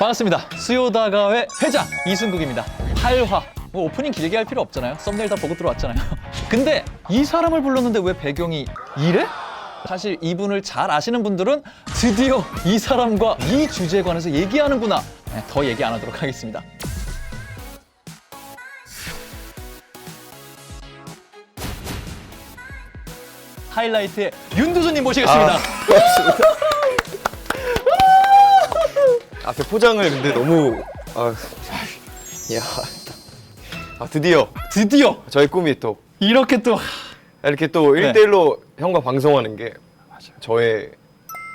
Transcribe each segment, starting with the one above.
반갑습니다. 수요다가의 회장 이승국입니다. 8화. 뭐 오프닝 길게 할 필요 없잖아요. 썸네일 다 보고 들어왔잖아요. 근데 이 사람을 불렀는데 왜 배경이 이래? 사실 이분을 잘 아시는 분들은 드디어 이 사람과 이 주제에 관해서 얘기하는구나. 네, 더 얘기 안 하도록 하겠습니다. 하이라이트의 윤두준님 모시겠습니다. 앞에 포장을 근데 너무 드디어 저의 꿈이 또 이렇게 또 이렇게 또 1대1로 형과 방송하는 게 저의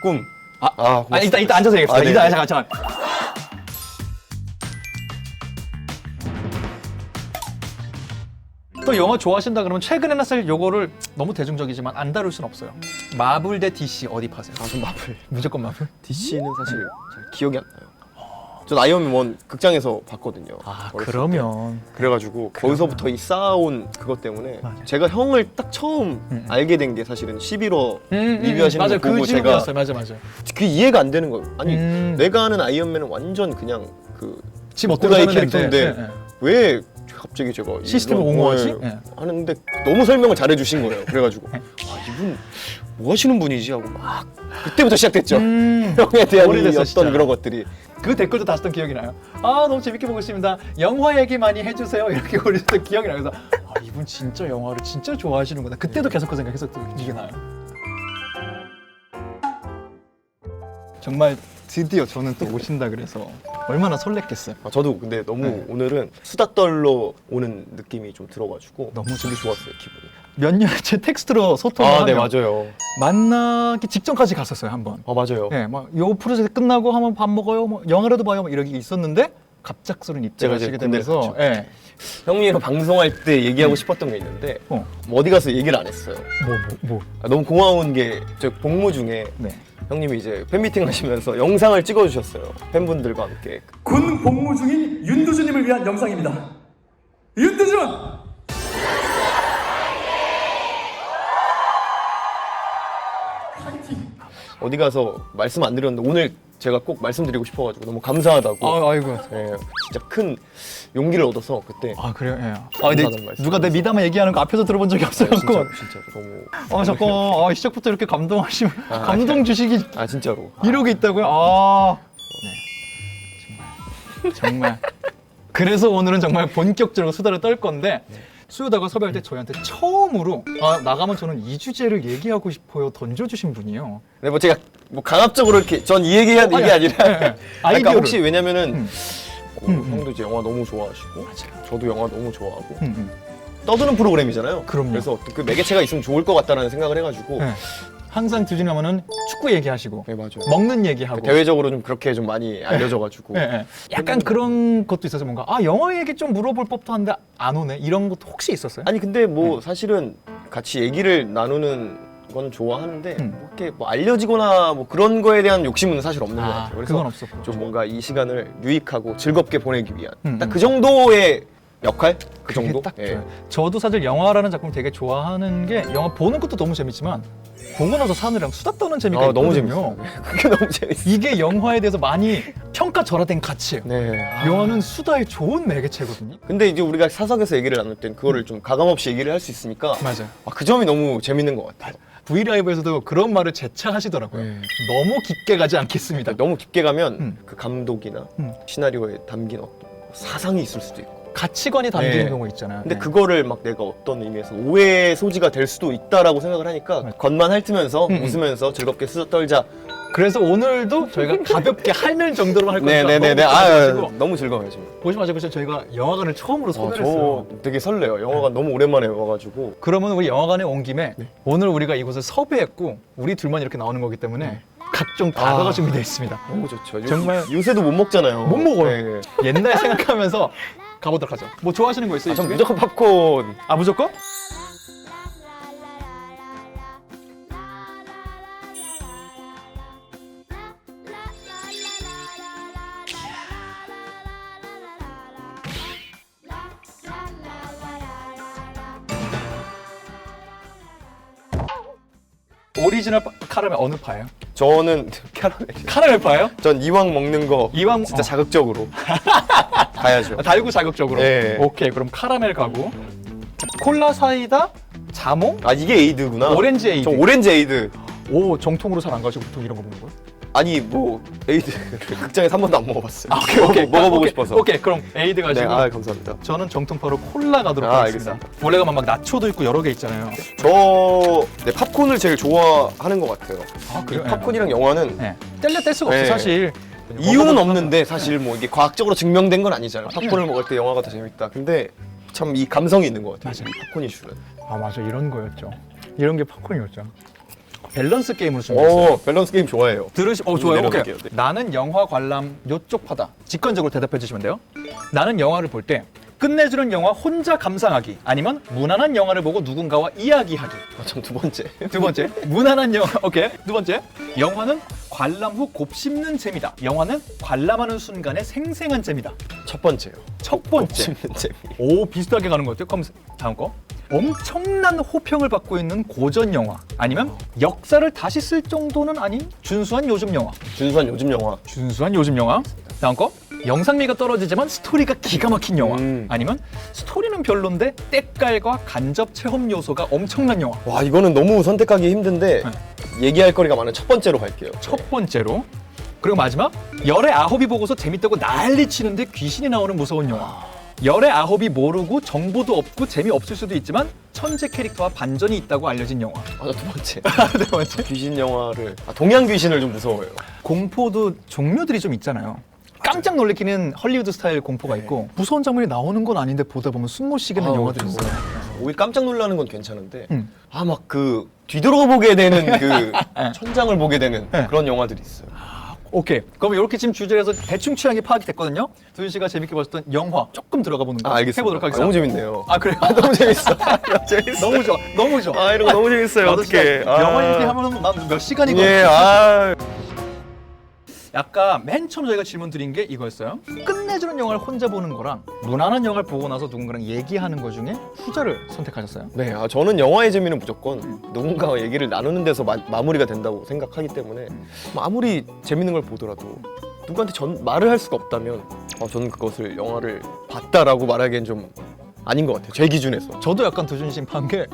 꿈. 고맙습니다. 이따 앉아서 얘기합시다. 네. 잠깐. 또 영화 좋아하신다 그러면 최근에나 사실 요거를 너무 대중적이지만 안 다룰 순 없어요. 마블 대 DC 어디 파세요? 전 마블. 무조건 마블? DC는 사실 잘 기억이 안 나요. 전 아이언맨 1 극장에서 봤거든요. 어렸을 그러면 때. 그래가지고 거기서부터 이 쌓아온 그것 때문에 맞아요. 제가 형을 딱 처음 알게 된 게 사실은 11호 리뷰하시는 맞아요. 거 보고 그 제가 질문이었어요. 맞아. 그게 이해가 안 되는 거예요. 아니 내가 아는 아이언맨은 완전 그냥 그 지금 어떤 고다이 캐릭터인데 네. 왜 갑자기 제가 시스템을 이런 옹호하지? 걸 네. 하는데 너무 설명을 잘해주신 거예요. 그래가지고 이분 뭐 하시는 분이지 하고 막 그때부터 시작됐죠. 형에 대한 오래됐어, 어떤 진짜. 그런 것들이. 그 댓글도 다 썼던 기억이 나요. 너무 재밌게 보고 있습니다. 영화 얘기 많이 해주세요. 이렇게 올렸던 기억이 나요. 그래서 이분 진짜 영화를 진짜 좋아하시는구나. 그때도 계속 그 생각했었던 기억이 나요. 정말 드디어 저는 또 오신다 그래서 얼마나 설렜겠어요. 저도 근데 너무 네. 오늘은 수다 떨러 오는 느낌이 좀 들어가지고 너무 되게 좋았어요, 기분이. 몇 년째 텍스트로 소통을 하면 네, 맞아요. 만나기 직전까지 갔었어요, 한 번. 맞아요. 네, 요 프로젝트 끝나고 한번 밥 먹어요, 뭐 영화라도 봐요, 뭐 이런 게 있었는데 갑작스런 제가 입장하시게 이제 군대를 되면서 갔죠. 예. 형님이랑 방송할 때 얘기하고 싶었던 게 있는데 뭐 어디 가서 얘기를 안 했어요. 뭐. 너무 고마운 게 저 복무 중에 네. 형님이 이제 팬미팅 하시면서 영상을 찍어주셨어요. 팬분들과 함께. 군 복무 중인 윤두준님을 위한 영상입니다. 윤두준! 어디 가서 말씀 안 드렸는데 오늘 제가 꼭 말씀드리고 싶어가지고 너무 감사하다고. 아이고. 네, 진짜 큰 용기를 얻어서 그때. 그래요. 예. 감사하다는 근데 말씀. 누가 내 미담을 얘기하는 거 앞에서 들어본 적이 없어갖고. 진짜로 너무. 잠깐. 시작부터 이렇게 감동하시면 감동 주시기 진짜로. 이러고 있다고요? 네. 정말. 그래서 오늘은 정말 본격적으로 수다를 떨 건데 수요다가 섭외할 때 저희한테 처음으로 나가면 저는 이 주제를 얘기하고 싶어요 던져주신 분이에요. 근데 뭐 제가 뭐 강압적으로 이렇게 전 이 얘기해야 이게 아니라. 아이디어를. 그러니까 혹시 왜냐면은 형도 이제 영화 너무 좋아하시고 저도 영화 너무 좋아하고 떠드는 프로그램이잖아요. 그럼요. 그래서 어떤 그 매개체가 있으면 좋을 것 같다라는 생각을 해가지고. 네. 항상 두준이 하면은 축구 얘기하시고 네, 맞아요. 먹는 얘기하고 대외적으로 좀 그렇게 좀 많이 알려져가지고. 네. 약간 그런 것도 있어서 뭔가 영화 얘기 좀 물어볼 법도 한데 안 오네 이런 것도 혹시 있었어요? 아니 근데 뭐 사실은 같이 얘기를 나누는 건 좋아하는데 뭐 이렇게 뭐 알려지거나 뭐 그런 거에 대한 욕심은 사실 없는 것 같아요. 그래서 그건 없었고 좀 뭔가 이 시간을 유익하고 즐겁게 보내기 위한 딱 음. 그 정도의 역할? 그 그게 정도? 딱 예. 좋아요. 저도 사실 영화라는 작품 되게 좋아하는 게 영화 보는 것도 너무 재밌지만 보고 나서 사느랑 수다 떠는 재미가 너무 있거든요. 재밌어요. 그게 너무 재밌어요. 이게 영화에 대해서 많이 평가절하된 가치예요. 네. 영화는 수다의 좋은 매개체거든요. 근데 이제 우리가 사석에서 얘기를 나눌 땐 그거를 좀 가감없이 얘기를 할 수 있으니까 맞아요. 그 점이 너무 재밌는 것 같아요. 브이라이브에서도 그런 말을 재차하시더라고요. 네. 너무 깊게 가지 않겠습니다. 너무 깊게 가면 그 감독이나 음. 시나리오에 담긴 어떤 사상이 있을 수도 있고. 가치관이 담기는 네. 경우가 있잖아요. 근데 네. 그거를 막 내가 어떤 의미에서 오해의 소지가 될 수도 있다라고 생각을 하니까 겉만 핥으면서 웃으면서 즐겁게 수다 떨자. 그래서 오늘도 저희가 가볍게 할면 정도로만 할 거니까 네네네네. 너무 즐거워요 지금. 보시면 아시겠지만 저희가 영화관을 처음으로 섭외를 했어요. 저 되게 설레요. 영화가 너무 오랜만에 와가지고. 그러면 우리 영화관에 온 김에 오늘 우리가 이곳을 섭외했고 우리 둘만 이렇게 나오는 거기 때문에 각종 다가가 준비되어 있습니다. 너무 좋죠. 정말 요새도 못 먹잖아요. 못 먹어요. 네. 옛날 생각하면서 가보도록 하죠. 뭐 좋아하시는 거 있어요? 전 이쪽에? 무조건 팝콘. 무조건? 오리지널 카라멜 어느 파예요? 저는 캐러멜. 카라멜파예요? 전 이왕 먹는 거 이왕 진짜 자극적으로 가야죠. 달고 자극적으로. 네. 오케이, 그럼 카라멜 가고. 콜라 사이다, 자몽, 아 이게 에이드구나. 오렌지 에이드. 저 오렌지 에이드. 오, 정통으로 잘 안 가시고 보통 이런 거 먹는 거예요? 아니 뭐 에이드 극장에서 한 번도 안 먹어봤어요. 오케이. 먹어보고 오케이, 싶어서. 오케이, 그럼 에이드 네, 가시고. 아 감사합니다. 저는 정통파로 콜라 가도록 아, 하겠습니다. 알겠습니다. 원래 가면 막 나초도 있고 여러 개 있잖아요. 네, 팝콘을 제일 좋아하는 것 같아요. 아, 그래요? 팝콘이랑 영화는 네. 뗄려 뗄 수가 없어, 네. 사실. 이유는 없는데 사실 뭐 이게 과학적으로 증명된 건 아니잖아요. 팝콘을 먹을 때 영화가 더 재밌다. 근데 참 이 감성이 있는 것 같아요. 팝콘이 주는. 아, 맞아. 이런 거였죠. 이런 게 팝콘이었죠. 밸런스 게임으로 준비했어요. 오, 밸런스 게임 좋아해요. 좋아요. 오케이. 내려놓을게요. 네. 나는 영화 관람 요쪽 파다. 직관적으로 대답해 주시면 돼요. 나는 영화를 볼 때 끝내주는 영화 혼자 감상하기, 아니면 무난한 영화를 보고 누군가와 이야기하기. 전 두 번째. 두 번째, 무난한 영화. 오케이. 두 번째, 영화는 관람 후 곱씹는 재미다. 영화는 관람하는 순간의 생생한 재미다. 첫 번째요. 첫 번째. 씹는 재미. 오, 비슷하게 가는 것 같아요. 그럼 다음 거. 엄청난 호평을 받고 있는 고전 영화, 아니면 역사를 다시 쓸 정도는 아닌 준수한 요즘 영화. 준수한 요즘 영화. 준수한 요즘 영화. 다음 거. 영상미가 떨어지지만 스토리가 기가 막힌 영화. 아니면 스토리는 별론데 때깔과 간접 체험 요소가 엄청난 영화. 와 이거는 너무 선택하기 힘든데 얘기할 거리가 많은 첫 번째로 갈게요. 첫 번째로. 그리고 마지막. 열의 아홉이 보고서 재밌다고 난리 치는데 귀신이 나오는 무서운 영화. 열의 아홉이 모르고 정보도 없고 재미없을 수도 있지만 천재 캐릭터와 반전이 있다고 알려진 영화. 아, 두 번째. 네 번째. 귀신 영화를 동양 귀신을 좀 무서워요. 공포도 종류들이 좀 있잖아요. 깜짝 놀래키는 헐리우드 스타일 공포가 있고 무서운 장면이 나오는 건 아닌데 보다 보면 숨 못 쉬겠는 영화들이 있어요. 오히려 깜짝 놀라는 건 괜찮은데 아 막 그 뒤돌아 보게 되는 그 천장을 보게 되는 그런 영화들이 있어요. 오케이. 그럼 이렇게 지금 주제를 해서 대충 취향이 파악이 됐거든요. 두준 씨가 재밌게 보셨던 영화 조금 들어가 보는 거 해보도록 하겠습니다. 너무 재밌네요. 아, 그래요? 너무 재밌어. 재밌어. 너무 좋아. 너무 좋아. 아 이런 거 너무 재밌어요. 나도 진짜 어떡해. 영화 얘기하면 난 몇 시간이고. 예. 아. 아까 맨 처음 저희가 질문 드린 게 이거였어요. 끝내주는 영화를 혼자 보는 거랑 무난한 영화를 보고 나서 누군가랑 얘기하는 거 중에 후자를 선택하셨어요. 네, 저는 영화의 재미는 무조건 누군가와 얘기를 나누는 데서 마무리가 된다고 생각하기 때문에 뭐 아무리 재밌는 걸 보더라도 누구한테 말을 할 수가 없다면 저는 그것을 영화를 봤다라고 말하기엔 좀 아닌 것 같아요. 제 기준에서. 저도 약간 두준심판 게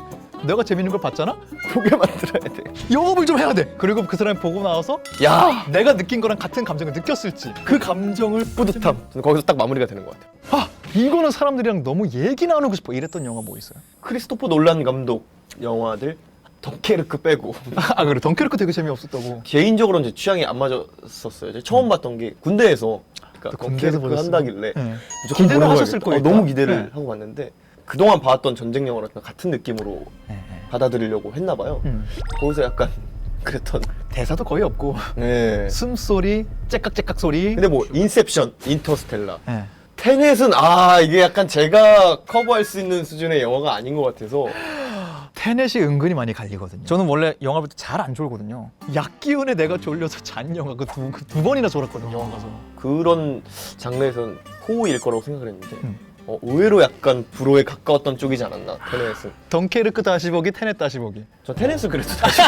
내가 재밌는 걸 봤잖아? 보게 만들어야 돼. 영업을 좀 해야 돼. 그리고 그 사람이 보고 나와서 야! 내가 느낀 거랑 같은 감정을 느꼈을지 그 감정을 뿌듯함. 저는 거기서 딱 마무리가 되는 것 같아요. 아, 이거는 사람들이랑 너무 얘기 나누고 싶어. 이랬던 영화 뭐 있어요? 크리스토퍼 놀란 감독 영화들 덩케르크 빼고 아, 그래. 덩케르크 되게 재미없었다고. 개인적으로는 제 취향이 안 맞았었어요. 제가 처음 봤던 게 군대에서 그러니까 군대에서 덩케르크 보셨어요? 한다길래 네. 무조건 기대를 보러 하셨을 가야겠다. 거니까. 너무 기대를 네. 하고 봤는데 그동안 봐왔던 전쟁 영화랑 같은 느낌으로 네. 받아들이려고 했나 봐요. 거기서 약간 그랬던. 대사도 거의 없고 네. 숨소리, 째깍째깍 소리. 근데 뭐 인셉션, 인터스텔라, 네. 테넷은 이게 약간 제가 커버할 수 있는 수준의 영화가 아닌 것 같아서. 테넷이 은근히 많이 갈리거든요. 저는 원래 영화 볼 때 잘 안 졸거든요. 약 기운에 내가 졸려서 잔 영화 그 두 번이나 졸았거든요. 영화 가서. 그런 장르에선 호일 거라고 생각을 했는데 의외로 약간 불호에 가까웠던 쪽이지 않았나, 테넷은. 덩케르크 다시 보기, 테넷 다시 보기. 저 테넷은 그래도 다시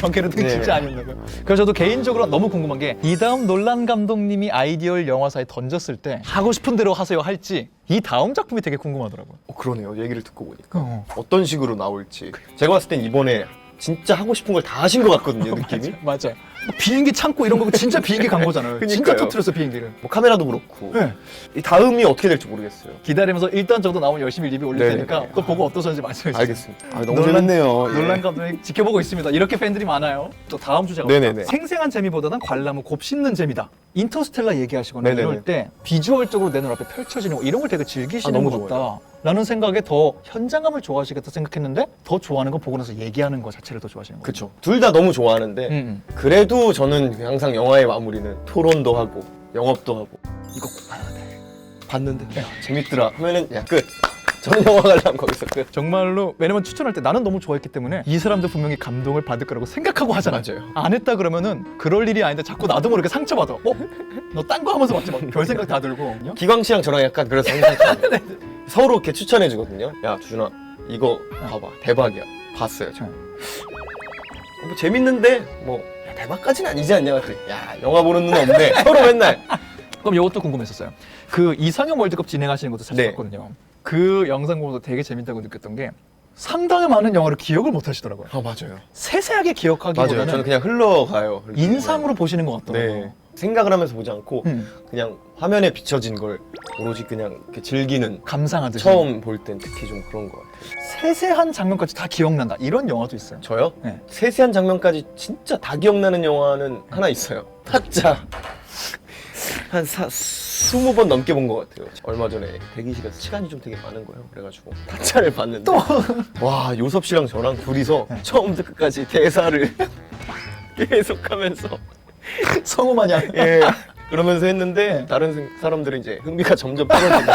덩케르크는 네. 진짜 아니었나고요. 그래서 저도 개인적으로 너무 궁금한 게 이 다음 놀란 감독님이 아이디어를 영화사에 던졌을 때 하고 싶은 대로 하세요 할지 이 다음 작품이 되게 궁금하더라고요. 그러네요. 얘기를 듣고 보니까 어떤 식으로 나올지. 제가 봤을 땐 이번에 진짜 하고 싶은 걸 다 하신 것 같거든요, 느낌이. 맞아. 비행기 창고 이런 거 진짜 비행기 간 거잖아요. 진짜 그러니까요. 터뜨렸어 비행기를. 뭐 카메라도 그렇고. 네. 이 다음이 어떻게 될지 모르겠어요. 기다리면서 일단 저도 나오면 열심히 리뷰 올릴 네네. 테니까 또 보고 어떠셨는지 말씀해 주세요. 알겠습니다. 너무 재밌네요. 놀란 감독님 지켜보고 있습니다. 이렇게 팬들이 많아요. 또 다음 주제가 네네네. 생생한 재미보다는 관람 후 곱씹는 재미다. 인터스텔라 얘기하시거나 네네네. 이럴 때 비주얼적으로 내 눈앞에 펼쳐지는 거 이런 걸 되게 즐기시는 너무 것 같다. 라는 생각에 더 현장감을 좋아하시겠다 생각했는데 더 좋아하는 건 보고 나서 얘기하는 거 자체를 더 좋아하시는 거예요. 그쵸. 둘 다 너무 좋아하는데 그래도 저는 항상 영화의 마무리는 토론도 하고 영업도 하고 이거 꼭 봐야 돼. 봤는데 야, 재밌더라 하면은 끝. 저는 영화 관람 거기서 끝. 정말로 왜냐면 추천할 때 나는 너무 좋아했기 때문에 이 사람들 분명히 감동을 받을 거라고 생각하고 하잖아요. 맞아요. 안 했다 그러면은 그럴 일이 아닌데 자꾸 나도 모르게 상처받아. 너 딴 거 하면서 봤지 막 별 생각 다 들고. 기광 씨랑 저랑 약간 그래서 항상 서로 이렇게 추천해 주거든요. 야 주준아 이거 봐봐 대박이야. 봤어요 저. 뭐 재밌는데 뭐 야, 대박까지는 아니지 않냐 그랬더니 야 영화 보는 눈 없네. 서로 맨날. 그럼 이것도 궁금했었어요. 그 이상형 월드컵 진행하시는 것도 사실 네. 봤거든요. 그 영상 보면서 되게 재밌다고 느꼈던 게 상당히 많은 영화를 기억을 못 하시더라고요. 맞아요. 세세하게 맞아요. 기억하기보다는 저는 그냥 흘러가요. 인상으로 보시는 것 같더라고요. 네. 생각을 하면서 보지 않고 그냥 화면에 비춰진 걸 오로지 그냥 이렇게 즐기는. 감상하듯이. 처음 볼 땐 특히 좀 그런 것 같아요. 세세한 장면까지 다 기억난다. 이런 영화도 있어요. 저요? 네. 세세한 장면까지 진짜 다 기억나는 영화는 하나 있어요. 타짜. 한 20번 넘게 본 것 같아요. 얼마 전에 대기실에서 시간이 좀 되게 많은 거예요. 그래가지고 타짜를 봤는데 또 와 요섭 씨랑 저랑 둘이서 처음부터 끝까지 대사를 계속하면서 성우 마냥. 예 그러면서 했는데 다른 사람들은 이제 흥미가 점점 떨어지고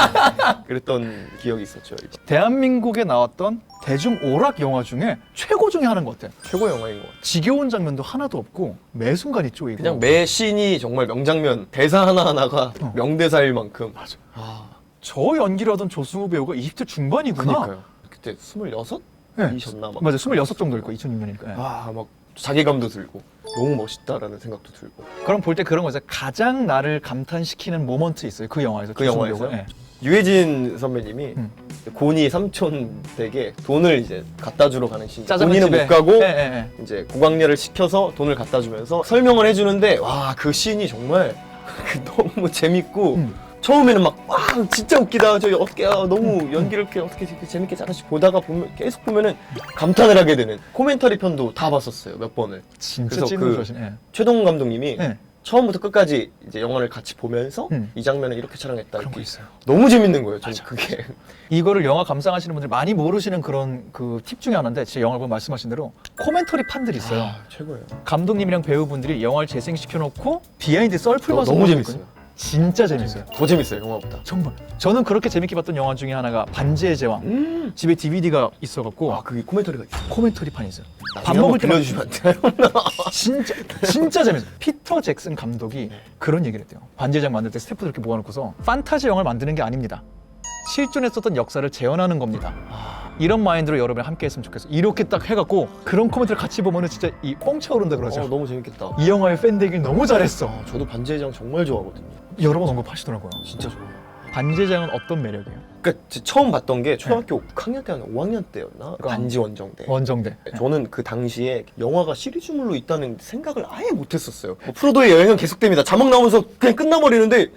그랬던 기억이 있었죠. 이거. 대한민국에 나왔던 대중 오락 영화 중에 최고 중에 하나인 것 같아요. 최고 영화인 것 같아요. 지겨운 장면도 하나도 없고 매 순간이 쪼이고. 그냥 매 씬이 정말 명장면, 대사 하나하나가 명대사일 만큼. 맞아. 저 연기를 하던 조승우 배우가 20대 중반이구나. 그니까요. 그때 26? 네. 이셨나 막. 맞아요. 26 정도일 거예요. 2006년이니까. 와, 막 자괴감도 들고 너무 멋있다라는 생각도 들고. 그럼 볼 때 그런 거죠. 가장 나를 감탄시키는 모먼트 있어요. 그 영화에서. 그 조승우 영화에서요? 배우가. 네. 유해진 선배님이 고니 삼촌 댁에 돈을 이제 갖다 주러 가는 씬. 고니는 짜장면집에. 못 가고 네, 네, 네. 이제 고강렬을 시켜서 돈을 갖다 주면서 설명을 해주는데 와 그 씬이 정말 너무 재밌고 처음에는 막 와 진짜 웃기다 저기 어떻게 너무 연기를 이렇게 어떻게 재밌게 잘하시 보다가 보면 계속 보면은 감탄을 하게 되는 코멘터리 편도 다 봤었어요 몇 번을. 진짜 그래서 찐으로 그 좋아하시네. 최동훈 감독님이 네. 처음부터 끝까지 이제 영화를 같이 보면서 음. 이 장면을 이렇게 촬영했다 그런 거 이렇게 있어요. 너무 재밌는 거예요. 저는 그게 이거를 영화 감상하시는 분들 많이 모르시는 그런 그 팁 중에 하나인데 제 영화를 보면 말씀하신 대로 코멘터리 판들이 있어요. 최고예요. 감독님이랑 배우분들이 영화를 재생시켜 놓고 비하인드 썰 풀면서 너무 보여주거든요. 재밌어요. 진짜 재밌어요. 더 재밌어요 영화보다. 정말. 저는 그렇게 재밌게 봤던 영화 중에 하나가 반지의 제왕. 집에 DVD가 있어갖고 아 그게 코멘터리가 있어요. 코멘터리 판이 있어요. 밥 나중에 먹을 한번 때 빌려주시면 안 돼요? 진짜 재밌어요. 피터 잭슨 감독이 그런 얘기를 했대요. 반지의 제왕 만들 때 스태프들 이렇게 모아놓고서 판타지 영화를 만드는 게 아닙니다. 실존했었던 역사를 재현하는 겁니다. 이런 마인드로 여러분이 함께 했으면 좋겠어요. 이렇게 딱 해갖고 그런 코멘트를 같이 보면은 진짜 이 뻥 차오른다 그러죠. 너무 재밌겠다. 이 영화의 팬 되길 너무 잘했어. 저도 반지의 제왕 정말 좋아하거든요. 여러 번 언급하시더라고요. 진짜 좋아요. 반지의 제왕은 어떤 매력이에요? 그러니까 처음 봤던 게 초등학교 6학년 때, 한 5학년 때였나? 반지 원정대. 원정대. 저는 그 당시에 영화가 시리즈물로 있다는 생각을 아예 못했었어요. 뭐 프로도의 여행은 계속됩니다. 자막 나오면서 그냥 끝나버리는데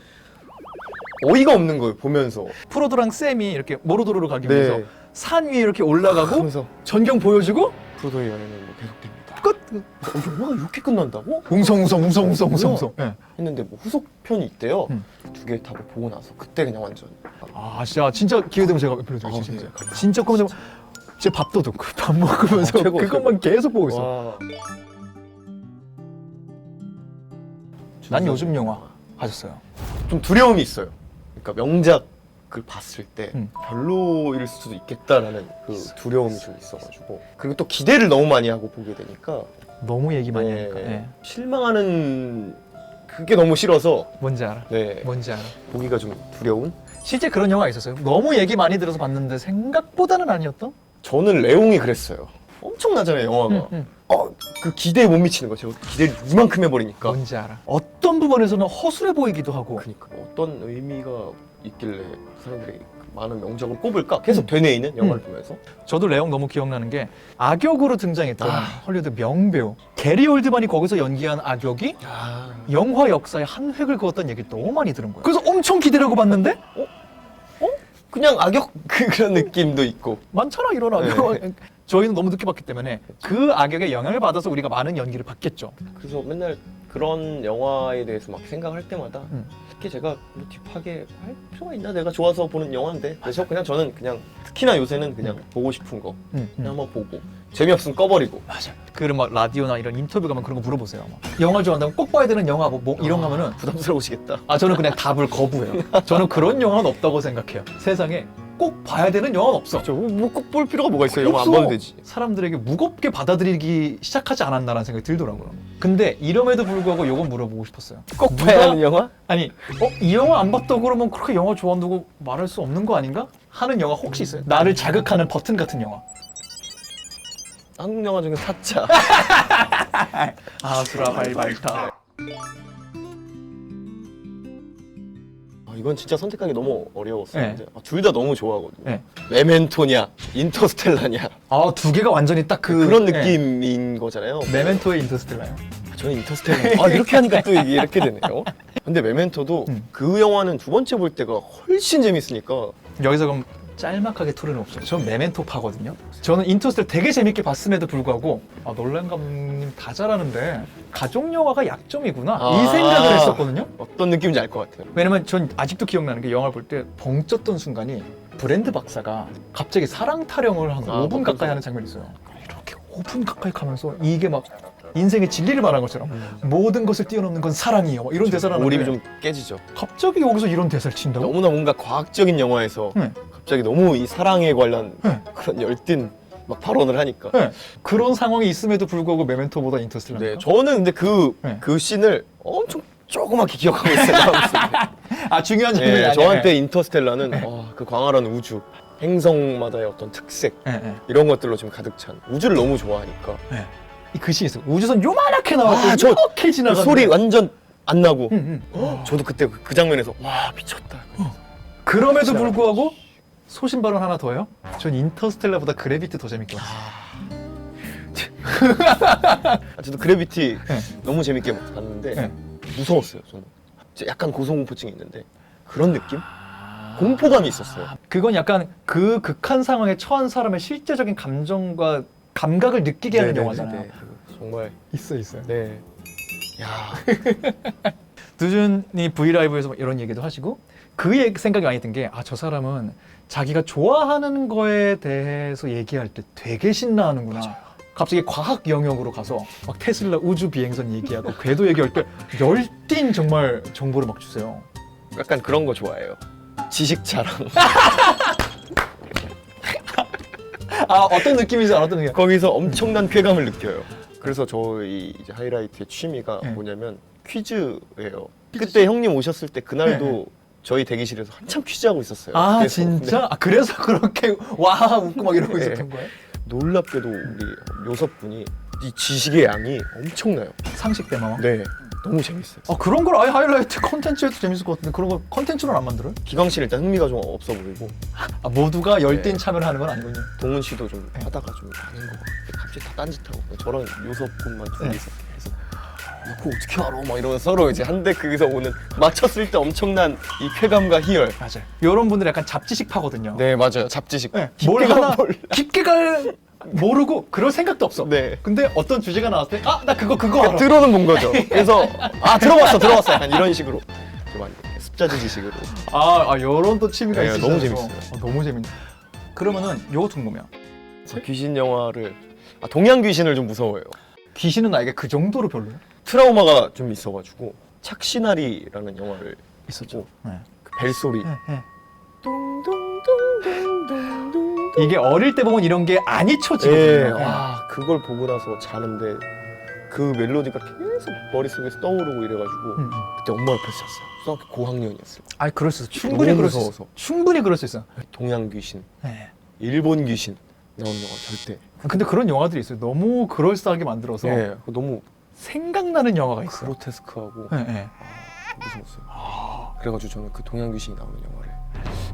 어이가 없는 거예요, 보면서. 프로도랑 샘이 이렇게 모로도로로 가기 네. 위해서 산 위에 이렇게 올라가고 하면서 전경 보여주고 프로도의 여행은 뭐 계속됩니다. 끝! 영화가 이렇게 끝난다고? 웅성웅성. 네. 했는데 뭐 후속편이 있대요. 두 개 다 보고 나서 그때 그냥 완전 아 진짜 기회 되면 제가 빌려드릴게요. 네, 진짜. 감사합니다. 진짜 코멘트 제 밥도둑 밥 먹으면서 최고, 그것만 계속 보고 있어. 와. 난 요즘 영화 하셨어요. 좀 두려움이 있어요. 그러니까 명작을 봤을 때 음. 별로일 수도 있겠다라는 그 두려움이 좀 있어가지고 그리고 또 기대를 너무 많이 하고 보게 되니까 너무 얘기 많이 네, 하니까. 네. 실망하는 그게 너무 싫어서 뭔지 알아. 네, 뭔지 알아. 보기가 좀 두려운. 실제 그런 영화 있었어요. 너무 얘기 많이 들어서 봤는데 생각보다는 아니었던? 저는 레옹이 그랬어요. 엄청나잖아요 영화가. 그 기대에 못 미치는 거죠. 기대를 이만큼 해버리니까. 뭔지 알아. 어떤 부분에서는 허술해 보이기도 하고. 그러니까 어떤 의미가 있길래 사람들이 많은 명작을 꼽을까 계속 되뇌이는 영화를 보면서. 저도 레옹 너무 기억나는 게 악역으로 등장했던 헐리우드 명배우 게리 올드만이 거기서 연기한 악역이 영화 역사에 한 획을 그었다는 얘기 너무 많이 들은 거예요. 그래서 엄청 기대를 하고 봤는데 그냥 악역 그런 느낌도 있고. 많잖아 이런 악역. 저희는 너무 늦게 봤기 때문에 그 악역의 영향을 받아서 우리가 많은 연기를 봤겠죠. 그래서 맨날 그런 영화에 대해서 막 생각할 때마다 특히 제가 뭐 딥하게 할 필요가 있나, 내가 좋아서 보는 영화인데. 그래서 그냥 저는 그냥 특히나 요새는 그냥 보고 싶은 거 그냥 한번 보고 재미없으면 꺼버리고. 맞아. 그런 막 라디오나 이런 인터뷰 가면 그런 거 물어보세요. 막. 영화 좋아한다면 꼭 봐야 되는 영화 뭐 이런 거 하면은 부담스러우시겠다. 저는 그냥 답을 거부해요. 저는 그런 영화는 없다고 생각해요. 세상에 꼭 봐야 되는 영화는 없어. 뭐꼭 볼 필요가 뭐가 있어요. 영화 안 없어. 봐도 되지. 사람들에게 무겁게 받아들이기 시작하지 않았나라는 생각이 들더라고요. 근데 이럼에도 불구하고 요건 물어보고 싶었어요. 꼭 봐야 하는 영화? 아니, 이 영화 안 봤다고 그러면 그렇게 영화 좋아한다고 말할 수 없는 거 아닌가? 하는 영화 혹시 있어요? 나를 자극하는 버튼 같은 영화. 한국 영화 중에 타짜. 아수라 발발타. 이건 진짜 선택하기 너무 어려웠어요. 네. 둘 다 너무 좋아하거든요. 네. 메멘토냐, 인터스텔라냐. 두 개가 완전히 딱 그런 네. 느낌인 거잖아요. 메멘토의 인터스텔라요. 저는 인터스텔라. 이렇게 하니까 또 이게 이렇게 되네요. 근데 메멘토도 그 영화는 두 번째 볼 때가 훨씬 재밌으니까. 여기서 그럼 짤막하게 토론은 없어요. 전 메멘토 파거든요. 저는 인터스텔라 되게 재밌게 봤음에도 불구하고 놀란 감독님 다 잘하는데 가족 영화가 약점이구나 이 생각을 했었거든요. 어떤 느낌인지 알 것 같아요. 왜냐면 전 아직도 기억나는 게 영화를 볼 때 벙 쪘던 순간이 브랜드 박사가 갑자기 사랑 타령을 한 5분 가까이 하는 장면이 있어요. 이렇게 5분 가까이 가면서 이게 막 인생의 진리를 말한 것처럼 모든 것을 뛰어넘는 건 사랑이에요. 막 이런 대사를 하는데 몰입이 좀 깨지죠. 갑자기 여기서 이런 대사를 친다고? 너무나 뭔가 과학적인 영화에서 네. 갑자기 너무 이 사랑에 관련 네. 그런 열띤 막 발언을 하니까. 네. 그런 상황이 있음에도 불구하고 메멘토보다 인터스텔라입니까? 네, 저는 근데 그 네. 씬을 엄청 조그맣게 기억하고 있어요. 중요한 장면이 네, 아니에요. 저한테 인터스텔라는 그 광활한 우주, 행성마다의 어떤 특색 이런 것들로 지금 가득 찬 우주를 너무 좋아하니까. 이 글씨 있어. 우주선 요만하게 나와서 저 이렇게 지나가는 소리 완전 안 나고. 응. 저도 그때 그 장면에서 와 미쳤다. 그럼에도 불구하고 소신 발언 하나 더요. 전 인터스텔라보다 그래비티 더 재밌게 봤어요. 저도 그래비티 네. 너무 재밌게 봤는데 네. 무서웠어요. 저는 약간 고소공포증이 있는데 그런 느낌? 공포감이 있었어요. 그건 약간 그 극한 상황에 처한 사람의 실제적인 감정과 감각을 느끼게 하는 영화잖아요. 정말 있어요. 네. 야. 두준이 브이라이브에서 이런 얘기도 하시고 그 생각이 많이 든 게 저 사람은 자기가 좋아하는 거에 대해서 얘기할 때 되게 신나하는구나. 맞아요. 갑자기 과학 영역으로 가서 막 테슬라 우주 비행선 얘기하고 궤도 얘기할 때 열띤 정말 정보를 막 주세요. 약간 그런 거 좋아해요. 지식 자랑. 어떤 느낌인지 어떤 느낌? 거기서 엄청난 쾌감을 느껴요. 그래서 저희 이제 하이라이트의 취미가 네. 뭐냐면 퀴즈예요. 그때 형님 오셨을 때 그날도 네. 저희 대기실에서 한참 퀴즈하고 있었어요. 그래서 진짜? 그래서 그렇게 와 웃고 막 이러고 네. 있었던 거예요? 놀랍게도 우리 요섭분이 이 지식의 양이 엄청나요. 상식 대마왕? 네, 너무 재밌어요. 그런 걸 아예 하이라이트 컨텐츠에도 재밌을 것 같은데 그런 거 컨텐츠로 안 만들어요? 기광 씨는 일단 흥미가 좀 없어 보이고 모두가 열띤 네. 참여를 하는 건 아니군요. 동훈 씨도 좀 하다가 좀 아닌 것 같아요. 갑자기 다 딴짓하고 저랑 요섭분만 둘이서 그래서 그거 어떻게 알아? 막 이러면서 서로 이제 한데 거기서 오는 맞췄을 때 엄청난 이 쾌감과 희열. 맞아요. 이런 분들 약간 잡지식 파거든요. 네 맞아요. 잡지식. 뭘 하나 몰라. 깊게 갈 모르고 그럴 생각도 없어. 네. 근데 어떤 주제가 나왔을 때 나 그거 알아. 들어는 본 거죠. 그래서 들어봤어 약간 이런 식으로 좀 많이 습자지 지식으로. 이런 또 취미가 네, 있으셔서 너무 재밌어요. 너무 재밌네. 그러면은 요거 궁금해요. 귀신 영화를 동양 귀신을 좀 무서워해요. 귀신은 나에게 그 정도로 별로예요? 트라우마가 좀 있어가지고 착시나리라는 영화를 있었죠. 그 벨소리 이게 어릴 때 보면 이런 게 안 예, 잊혀지거든요. 그걸 보고 나서 자는데 그 멜로디가 계속 머릿속에서 떠오르고 이래가지고 그때 엄마 옆에서 잤어요. 중학교 고학년이었어요. 그럴 수 있어. 충분히 너무 그럴 수 무서워서. 있어. 충분히 그럴 수 있어. 동양 귀신, 네. 일본 귀신 나오는 영화 절대. 근데 그런 영화들이 있어요. 너무 그럴싸하게 만들어서 네, 너무 생각나는 영화가 있어요. 그로테스크하고 네. 무서웠어요. 그래가지고 저는 그 동양 귀신이 나오는 영화를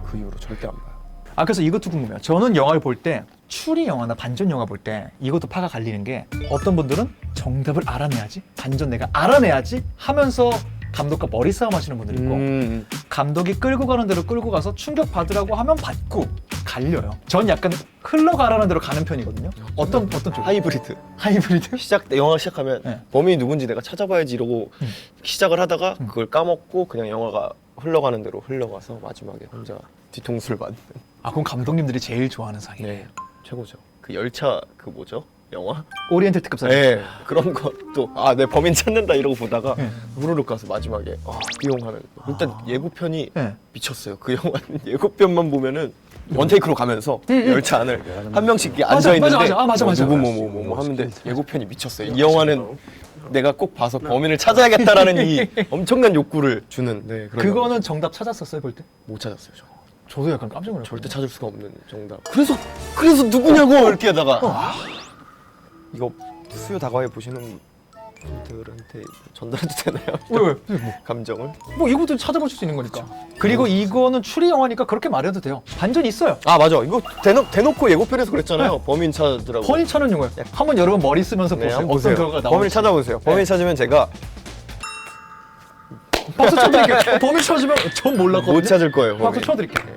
그 이후로 절대 안 봐요. 그래서 이것도 궁금해요. 저는 영화를 볼 때 추리 영화나 반전 영화 볼 때 이것도 파가 갈리는 게 어떤 분들은 정답을 알아내야지, 반전 내가 알아내야지 하면서 감독과 머리 싸움 하시는 분들이 있고 감독이 끌고 가는 대로 끌고 가서 충격 받으라고 하면 받고 갈려요. 전 약간 흘러가라는 대로 가는 편이거든요. 어떤 쪽? 하이브리드. 하이브리드? 영화 시작하면 네. 범인이 누군지 내가 찾아봐야지 이러고 시작을 하다가 그걸 까먹고 그냥 영화가 흘러가는 대로 흘러가서 마지막에 혼자 뒤통수를 맞는. 그럼 감독님들이 제일 좋아하는 상이에요. 네, 최고죠. 그 열차 그 뭐죠? 영화? 오리엔탈 특급 사진. 네, 그런 것도 내 범인 찾는다 이러고 보다가 네. 후루룩 가서 마지막에 띠용하는. 일단 예고편이 네. 미쳤어요. 그 영화는 예고편만 보면은 원테이크로 가면서 열차 안을 한 명씩 이렇게 앉아 있는데 맞아. 누구 뭐 하는데 예고편이 미쳤어요. 이 영화는 내가 꼭 봐서 범인을 찾아야겠다라는 이 엄청난 욕구를 주는. 네, 그런 그거는 영화. 정답 찾았었어요, 볼 때? 못 찾았어요. 저. 저도 약간 깜짝 놀랐어요. 절대 찾을 수가 없는 정답. 그래서 누구냐고 이렇게 하다가 이거 수요 다가와에 보시는 분들한테 전달해도 되나요? 왜? 감정을? 뭐 이것도 찾아보실 수 있는 거니까. 그리고 이거는 추리 영화니까 그렇게 말해도 돼요. 반전이 있어요. 아 맞아. 이거 대놓고 예고편에서 그랬잖아요. 범인 찾으라고. 허니 차는 용어예요. 한번 여러분 머리 쓰면서 네, 보세요. 한번 어떤 보세요. 결과가 범인 나올지. 찾아보세요. 범인 찾으면 제가 박수 쳐드릴게요. 범인 찾으면 전 몰랐거든요. 못 찾을 거예요. 박수 범인. 쳐드릴게요.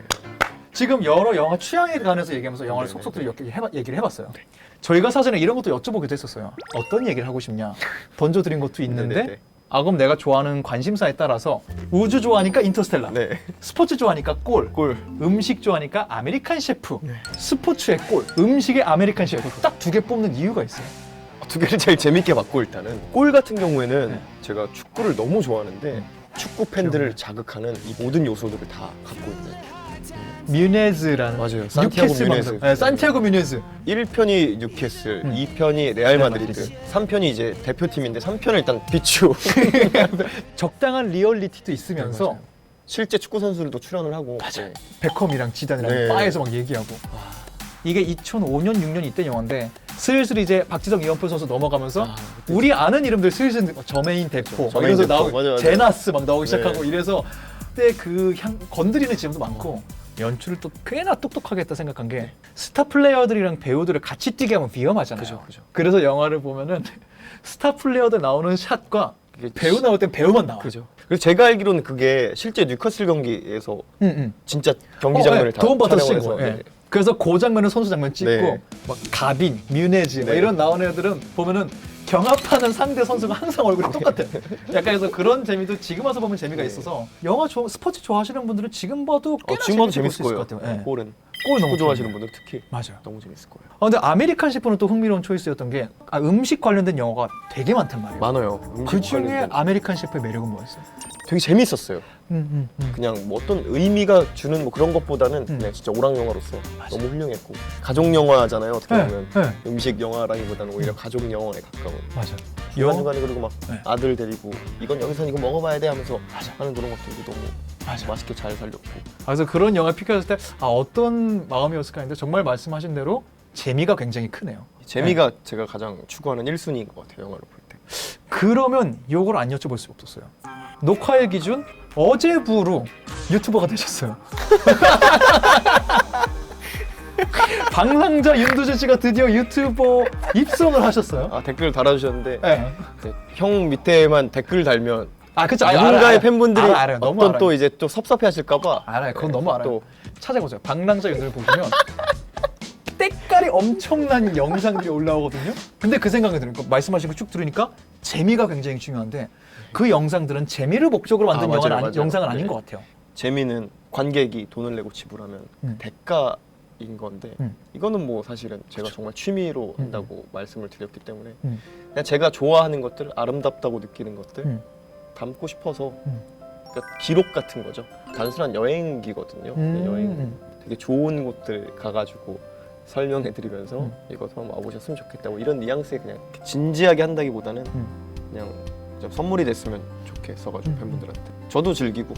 지금 여러 영화 취향에 관해서 얘기하면서 영화를 네, 속속들이 얘기를 해봤어요. 저희가 사전에 이런 것도 여쭤보기도 했었어요. 어떤 얘기를 하고 싶냐 던져드린 것도 있는데 네네네. 아 그럼 내가 좋아하는 관심사에 따라서 우주 좋아하니까 인터스텔라, 네. 스포츠 좋아하니까 골, 골. 음식 좋아하니까 아메리칸 셰프, 스포츠의 골, 음식의 아메리칸 셰프 딱 두 개 뽑는 이유가 있어요. 두 개를 제일 재밌게 봤고 일단은 골 같은 경우에는 네. 제가 축구를 너무 좋아하는데 축구 팬들을 자극하는 이 모든 요소들을 다 갖고 있는 뮤네즈라는 맞아요. 산티아고 뉴캐슬 뮤네즈. 감독. 네, 산티아고 뮤네즈. 1편이 뉴캐슬, 2편이 레알 마드리드, 3편이 이제 대표팀인데 3편을 일단 비추. 적당한 리얼리티도 있으면서 맞아요. 실제 축구 선수들도 출연을 하고 네. 베컴이랑 지단이랑 네. 바에서 막 얘기하고 이게 2005년 6년 이때 영화인데 슬슬 이제 박지성 이원표 선수 넘어가면서 우리 아는 이름들 슬슬 저메인 대포 막 저메인 이러면서 대포, 나오고 맞아, 맞아. 제나스 막 나오기 네. 시작하고 이래서 그때 그 향 건드리는 지점도 많고 연출을 또 꽤나 똑똑하게 했다 생각한 게 스타 플레이어들이랑 배우들을 같이 뛰게 하면 위험하잖아요. 그죠. 그래서 영화를 보면은 스타 플레이어들 나오는 샷과 이게 배우 나올 땐 배우만 나와. 그죠. 그래서 제가 알기로는 그게 실제 뉴캐슬 경기에서 응. 진짜 경기 장면을 다 도움 받아 촬영을 쓰고. 해서 예. 그래서 그 장면은 선수 장면 찍고 네. 막 가빈, 뮤네즈 막 네. 이런 나오는 애들은 보면은 경합하는 상대 선수가 항상 얼굴이 똑같아. 약간 그래서 그런 재미도 지금 와서 보면 재미가 네. 있어서 영화 스포츠 좋아하시는 분들은 지금 봐도 꽤나 지금 봐도 재밌게 재밌을 볼수 거예요. 있을 것 같아요. 예. 골은 골 너무 축구 좋아하시는 분들 특히 맞아요. 너무 재밌을 거예요. 근데 아메리칸 셰프는 또 흥미로운 초이스였던 게 음식 관련된 영화가 되게 많단 말이에요. 많아요. 그 중에 관련된. 아메리칸 셰프의 매력은 뭐였어요? 되게 재밌었어요. 그냥 뭐 어떤 의미가 주는 뭐 그런 것보다는 그냥 진짜 오락 영화로서 너무 훌륭했고 가족 영화잖아요. 어떻게 보면 네. 음식 영화라기보다는 오히려 가족 영화에 가까운. 맞아요. 중간중간에 그리고 막 네. 아들 데리고 이건 여기서 이거 먹어봐야 돼 하면서 하는 그런 것들도 너무 맞아. 맛있게 잘 살렸고. 그래서 그런 영화 픽했을 때 어떤 마음이었을까 했는데 정말 말씀하신 대로 재미가 굉장히 크네요. 재미가 제가 가장 추구하는 1순위인 것 같아요. 영화를 볼 때. 그러면 이걸 안 여쭤볼 수가 없었어요. 녹화일 기준 어제부로 유튜버가 되셨어요. 방랑자 윤두준 씨가 드디어 유튜버 입성을 하셨어요. 아 댓글 달아주셨는데 네. 네, 형 밑에만 댓글 달면 그쵸. 누군가의 팬분들이 알아요. 너무 어떤 알아요. 또 이제 또 섭섭해하실까봐 알아요. 그건 너무 알아요. 또 찾아보세요. 방랑자 윤두준 보시면 때깔이 엄청난 영상들이 올라오거든요. 근데 그 생각이 드는 거 말씀하신 거 쭉 들으니까 재미가 굉장히 중요한데 그 영상들은 재미를 목적으로 만든 맞아요, 영화는 맞아요. 영상은 아닌 네. 것 같아요. 재미는 관객이 돈을 내고 지불하면 대가인 건데 이거는 뭐 사실은 제가 정말 취미로 한다고 말씀을 드렸기 때문에 그냥 제가 좋아하는 것들, 아름답다고 느끼는 것들 담고 싶어서 그러니까 기록 같은 거죠. 단순한 여행기거든요. 여행 되게 좋은 곳들 가가지고 설명해드리면서 이것도 한번 와보셨으면 좋겠다. 뭐 이런 뉘앙스에 그냥 진지하게 한다기보다는 그냥 좀 선물이 됐으면 좋겠어가지고 팬분들한테 저도 즐기고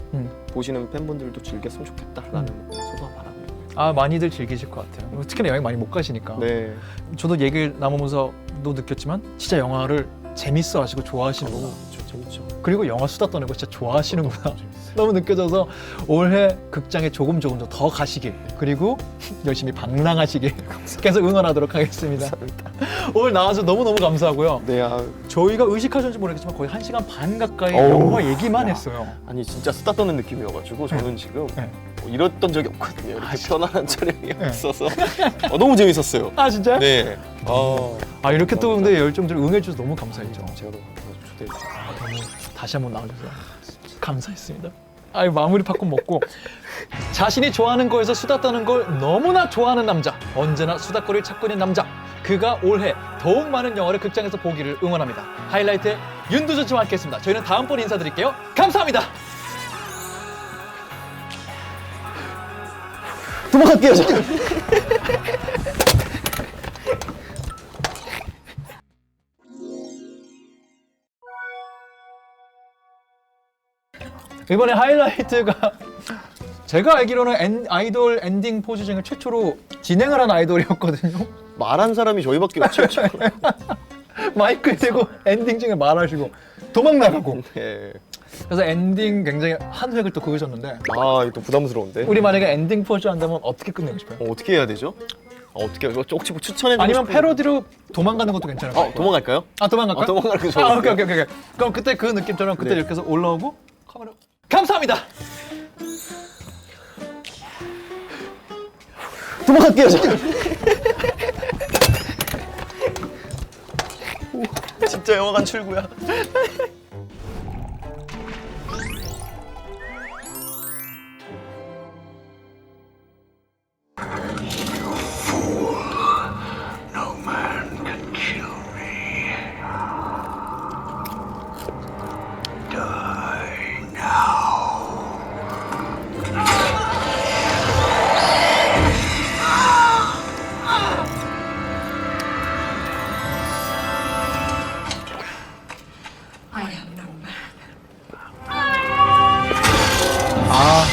보시는 팬분들도 즐겼으면 좋겠다라는 소소한 바람이에요. 많이들 즐기실 것 같아요. 특히나 여행 많이 못 가시니까. 네. 저도 얘기를 나누면서도 느꼈지만 진짜 영화를 재밌어 하시고 좋아하시는구나. 재밌죠. 그리고 영화 수다 떠는 거 진짜 좋아하시는구나. 너무 느껴져서 올해 극장에 조금 더 가시길 그리고 열심히 방랑하시길 계속 응원하도록 하겠습니다. 오늘 나와서 너무너무 감사하고요. 네. 저희가 의식하셨는지 모르겠지만 거의 1시간 반 가까이 어우. 영화 얘기만 했어요. 아니 진짜 수다 떠는 느낌이어가지고 저는 지금 네. 뭐 이랬던 적이 없거든요. 이렇게 편안한 촬영이 없어서 너무 재밌었어요. 진짜요? 네. 이렇게 또 근데 열정들 응해주셔서 너무 감사했죠. 제가 너무 초대해 주셔서. 너무 다시 한번 나와주셔서 감사했습니다. 마무리 팝콘 먹고 자신이 좋아하는 거에서 수다 떠는 걸 너무나 좋아하는 남자, 언제나 수다거리를 찾고 있는 남자, 그가 올해 더욱 많은 영화를 극장에서 보기를 응원합니다. 하이라이트의 윤두준 씨와 함께했습니다. 저희는 다음번에 인사드릴게요. 감사합니다. 도망갈게요. 이번에 하이라이트가 제가 알기로는 아이돌 엔딩 포즈 중에 최초로 진행을 한 아이돌이었거든요. 말한 사람이 저희밖에 없죠. 마이크에 대고 엔딩 중에 말하시고 도망 나가고. 예. 그래서 엔딩 굉장히 한 획을 또 그으셨는데 아, 이거 또 부담스러운데. 우리 만약에 엔딩 포즈 한다면 어떻게 끝내고 싶어요? 어떻게 해야 되죠? 어떻게 해요? 혹시 뭐 추천해 주고 아니면 싶은- 패러디로 도망가는 것도 괜찮을 것 같아요. 도망갈까요? 아 도망갈까요? 도망가는 게 좋을 아 것 오케이 같아요. 오케이 오케이. 그럼 그때 그 느낌처럼 그때 네. 이렇게 해서 올라오고 카메라 감사합니다. 도망갈게요, 저는. 진짜 영화관 출구야. I am no man. 아